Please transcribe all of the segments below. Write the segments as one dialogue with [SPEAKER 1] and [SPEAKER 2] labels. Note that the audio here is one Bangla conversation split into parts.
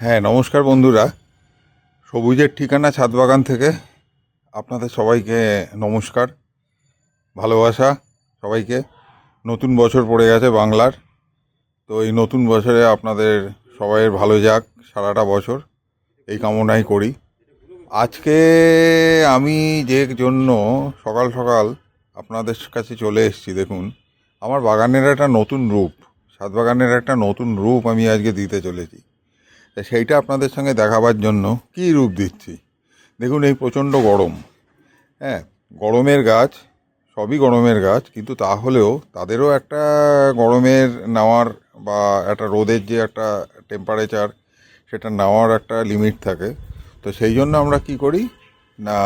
[SPEAKER 1] হ্যাঁ, নমস্কার বন্ধুরা। সবুজের ঠিকানা ছাদ বাগান থেকে আপনাদের সবাইকে নমস্কার, ভালোবাসা সবাইকে। নতুন বছর পড়ে গেছে বাংলার। তো এই নতুন বছরে আপনাদের সবাইয়ের ভালো যাক সারাটা বছর, এই কামনাই করি। আজকে আমি যে জন্য সকাল সকাল আপনাদের কাছে চলে এসেছি, দেখুন আমার বাগানের একটা নতুন রূপ, ছাদ বাগানের একটা নতুন রূপ আমি আজকে দিতে চলেছি। তা সেইটা আপনাদের সঙ্গে দেখাবার জন্য কী রূপ দিচ্ছি। দেখুন, এই প্রচণ্ড গরম, হ্যাঁ, গরমের গাছ, সবই গরমের গাছ, কিন্তু তাহলেও তাদেরও একটা গরমের নেওয়ার বা একটা রোদের যে একটা টেম্পারেচার, সেটা নেওয়ার একটা লিমিট থাকে। তো সেই জন্য আমরা কি করি না,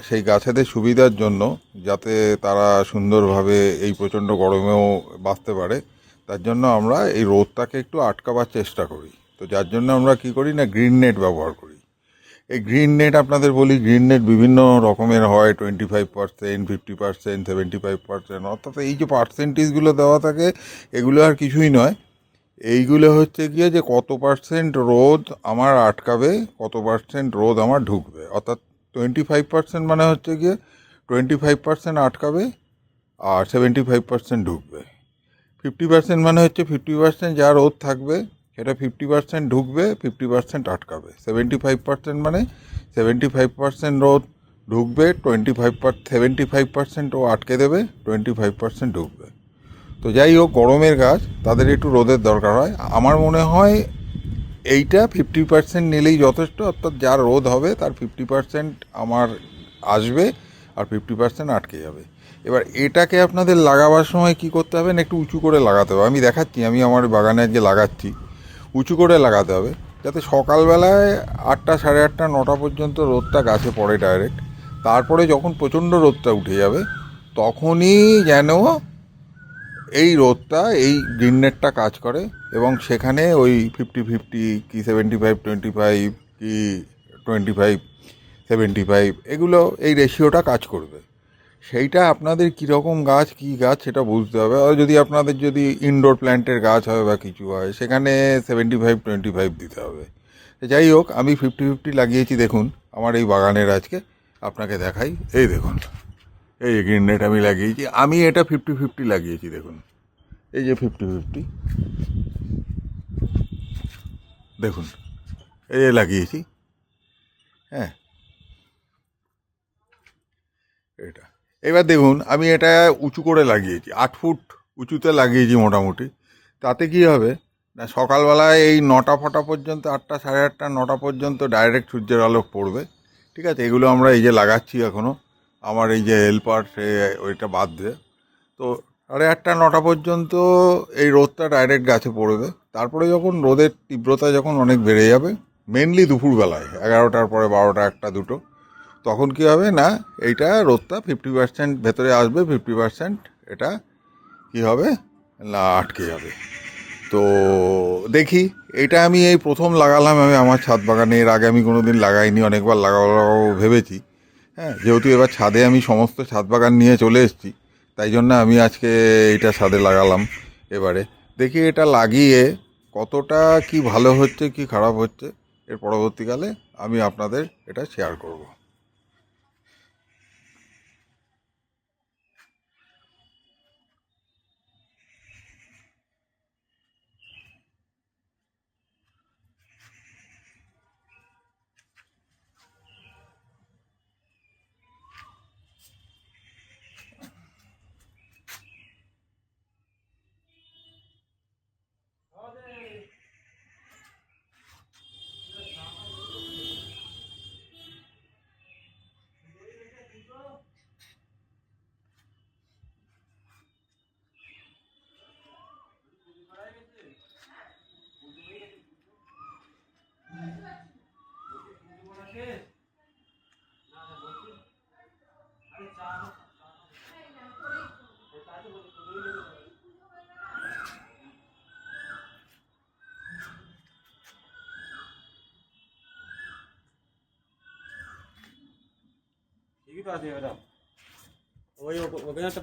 [SPEAKER 1] সেই গাছেদের সুবিধার জন্য, যাতে তারা সুন্দরভাবে এই প্রচণ্ড গরমেও বাঁচতে পারে, তার জন্য আমরা এই রোদটাকে একটু আটকাবার চেষ্টা করি। তো যার জন্য আমরা কি করি না, গ্রিন নেট ব্যবহার করি। এই গ্রিন নেট আপনাদের বলি, গ্রিন নেট বিভিন্ন রকমের হয়, 25%, 50%, 75%, অর্থাৎ এই যে পার্সেন্টেজগুলো দেওয়া থাকে, এগুলো আর কিছুই নয়। এইগুলো হচ্ছে গিয়ে যে কত পার্সেন্ট রোদ আমার আটকাবে, কত পার্সেন্ট রোদ আমার ঢুকবে। অর্থাৎ 25% মানে হচ্ছে গিয়ে 25% আটকাবে আর 75% ঢুকবে। 50% মানে হচ্ছে 50% যা রোদ থাকবে সেটা 50% ঢুকবে, 50% আটকাবে। 75% মানে 75% রোদ ঢুকবে, 75% ও আটকে দেবে, 25% ঢুকবে। তো যাই হোক, গরমের গাছ তাদের একটু রোদের দরকার হয়। আমার মনে হয় এইটা 50% নিলেই যথেষ্ট, অর্থাৎ যা রোদ হবে তার 50% আমার আসবে আর 50% আটকে যাবে। এবার এটাকে আপনাদের লাগাবার সময় কি করতে হবে না, একটু উঁচু করে লাগাতে হবে। আমি দেখাচ্ছি, আমি আমার বাগানে আজকে লাগাচ্ছি। উঁচু করে লাগাতে হবে যাতে সকালবেলায় 8টা, সাড়ে 8টা, 9টা পর্যন্ত রোদটা গাছে পড়ে ডাইরেক্ট। তারপরে যখন প্রচণ্ড রোদটা উঠে যাবে, তখনই যেন এই রোদটা, এই গ্রিন নেটটা কাজ করে এবং সেখানে ওই 50-50 কি 75-25 কি 25-75 এগুলো, এই রেশিওটা কাজ করবে। সেইটা আপনাদের কীরকম গাছ, কী গাছ, সেটা বুঝতে হবে। আর যদি আপনাদের যদি ইনডোর প্ল্যান্টের গাছ হয় বা কিছু হয়, সেখানে 75-25 দিতে হবে। যাই হোক, আমি 50-50 লাগিয়েছি। দেখুন আমার এই বাগানের আজকে আপনাকে দেখাই। এই দেখুন, এই যে গ্রিন নেট আমি লাগিয়েছি, আমি এটা 50-50 লাগিয়েছি। দেখুন এই যে 50-50, দেখুন এই যে লাগিয়েছি। হ্যাঁ, এটা এবার দেখুন, আমি এটা উঁচু করে লাগিয়েছি, 8 ফুট উঁচুতে লাগিয়েছি মোটামুটি। তাতে কি হবে না, সকালবেলায় এই 9টা ফটা পর্যন্ত, 8টা, সাড়ে 8টা, 9টা পর্যন্ত ডাইরেক্ট সূর্যের আলো পড়বে। ঠিক আছে, এগুলো আমরা এই যে লাগাচ্ছি এখনও, আমার এই যে হেল্পার সে ওইটা বাদ দেয়। তো সাড়ে 8টা, 9টা পর্যন্ত এই রোদটা ডাইরেক্ট গাছে পড়বে। তারপরে যখন রোদের তীব্রতা যখন অনেক বেড়ে যাবে, মেনলি দুপুরবেলায় 11টার পরে, 12টা, 1টা, 2টো, তখন কী হবে না, এইটা রোদটা 50% ভেতরে আসবে, 50% এটা কী হবে না, আটকে যাবে। তো দেখি, এটা আমি এই প্রথম লাগালাম আমি আমার ছাদ বাগানে। এর আগে আমি কোনো দিন লাগাইনি, অনেকবার লাগাবো ভেবেছি। হ্যাঁ, যেহেতু এবার ছাদে আমি সমস্ত ছাদ বাগান নিয়ে চলে এসেছি, তাই জন্য আমি আজকে এইটা ছাদে লাগালাম। এবারে দেখি এটা লাগিয়ে কতটা কি ভালো হচ্ছে কি খারাপ হচ্ছে, এর পরবর্তীকালে আমি আপনাদের এটা শেয়ার করব।
[SPEAKER 2] ঠিকই তো আছে ম্যাডাম, ওই ওখানে একটা